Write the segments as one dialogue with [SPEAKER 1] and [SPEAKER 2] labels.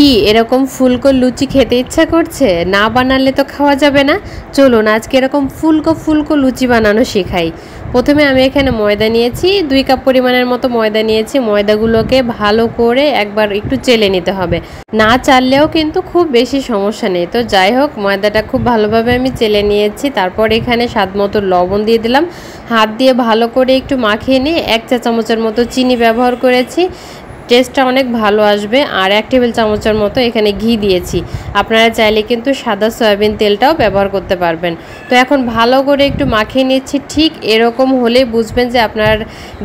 [SPEAKER 1] কি এরকম ফুলকো লুচি খেতে ইচ্ছা করছে? না বানালে তো খাওয়া যাবে না। চলুন আজকে এরকম ফুলকো ফুলকো লুচি বানানো শেখাই। প্রথমে আমি এখানে ময়দা নিয়েছি, 2 কাপ পরিমাণের মতো ময়দা নিয়েছি। ময়দাগুলোকে ভালো করে একবার একটু চেলে নিতে হবে। না চাললেও কিন্তু খুব বেশি সমস্যা নেই। তো যাই হোক, ময়দাটা খুব ভালোভাবে আমি চেলে নিয়েছি। তারপর এখানে স্বাদ মতো লবণ দিয়ে দিলাম। হাত দিয়ে ভালো করে একটু মাখিয়ে নিয়ে 1 চা চামচের মতো চিনি ব্যবহার করেছি। টেস্টটা অনেক ভালো আসবে। আর 1 টেবিল চামচের মতো এখানে ঘি দিয়েছি। আপনারা চাইলে কিন্তু সাদা সয়াবিন তেলটাও ব্যবহার করতে পারবেন। তো এখন ভালো করে একটু মাখিয়ে নিচ্ছি। ঠিক এরকম হলেই বুঝবেন যে আপনার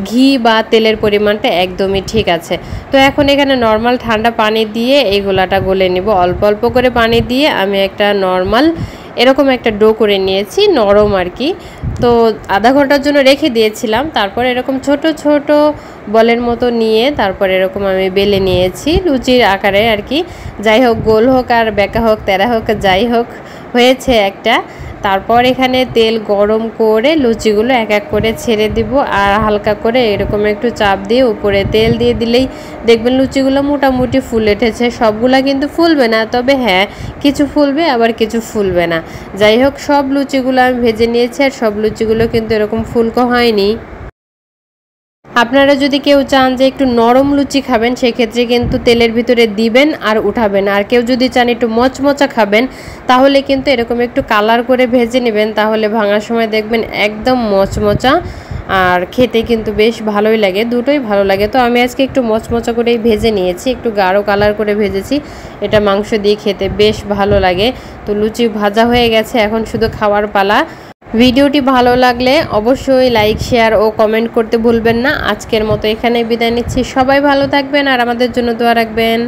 [SPEAKER 1] ঘি বা তেলের পরিমাণটা একদমই ঠিক আছে। তো এখন এখানে নর্মাল ঠান্ডা পানি দিয়ে এই গোলাটা গলে নিব। অল্প অল্প করে পানি দিয়ে আমি একটা নর্মাল এরকম একটা ডো করে নিয়েছি, নরম আর কি। তো আধা ঘন্টার জন্য রেখে দিয়েছিলাম। তারপর এরকম ছোট ছোট বলের মতো নিয়ে তারপর এরকম আমি বেলে নিয়েছি লুচির আকারে আর কি। যাই হোক, গোল হোক আর বেঁকা হোক তেরা হোক যাই হোক, হয়েছে একটা। তারপর এখানে তেল গরম করে লুচিগুলো এক এক করে ছেড়ে দিব আর হালকা করে এরকম একটু চাপ দিয়ে উপরে তেল দিয়ে দিলেই দেখবেন লুচিগুলো মোটামুটি ফুলে উঠেছে। সবগুলা কিন্তু ফুলবে না, তবে হ্যাঁ কিছু ফুলবে আবার কিছু ফুলবে না। যাই হোক, সব লুচিগুলো আমি ভেজে নিয়েছি আর সব লুচিগুলো কিন্তু এরকম ফুলকো হয়নি। আপনারা যদি কেউ চান যে একটু নরম লুচি খাবেন, সেক্ষেত্রে কিন্তু তেলের ভিতরে দিবেন আর উঠাবেন। আর কেউ যদি চান একটু মচমচা খাবেন, তাহলে কিন্তু এরকম একটু কালার করে ভেজে নেবেন। তাহলে ভাঙার সময় দেখবেন একদম মচমচা আর খেতে কিন্তু বেশ ভালোই লাগে, দুটোই ভালো লাগে। তো আমি আজকে একটু মচমচা করেই ভেজে নিয়েছি, একটু গাঢ় কালার করে ভেজেছি। এটা মাংস দিয়ে খেতে বেশ ভালো লাগে। তো লুচি ভাজা হয়ে গেছে, এখন শুধু খাওয়ার পালা। ভিডিওটি ভালো লাগলে অবশ্যই লাইক, শেয়ার ও কমেন্ট করতে ভুলবেন না। আজকের মতো এখানেই বিদায় নিচ্ছি। সবাই ভালো থাকবেন আর আমাদের জন্য দোয়া রাখবেন।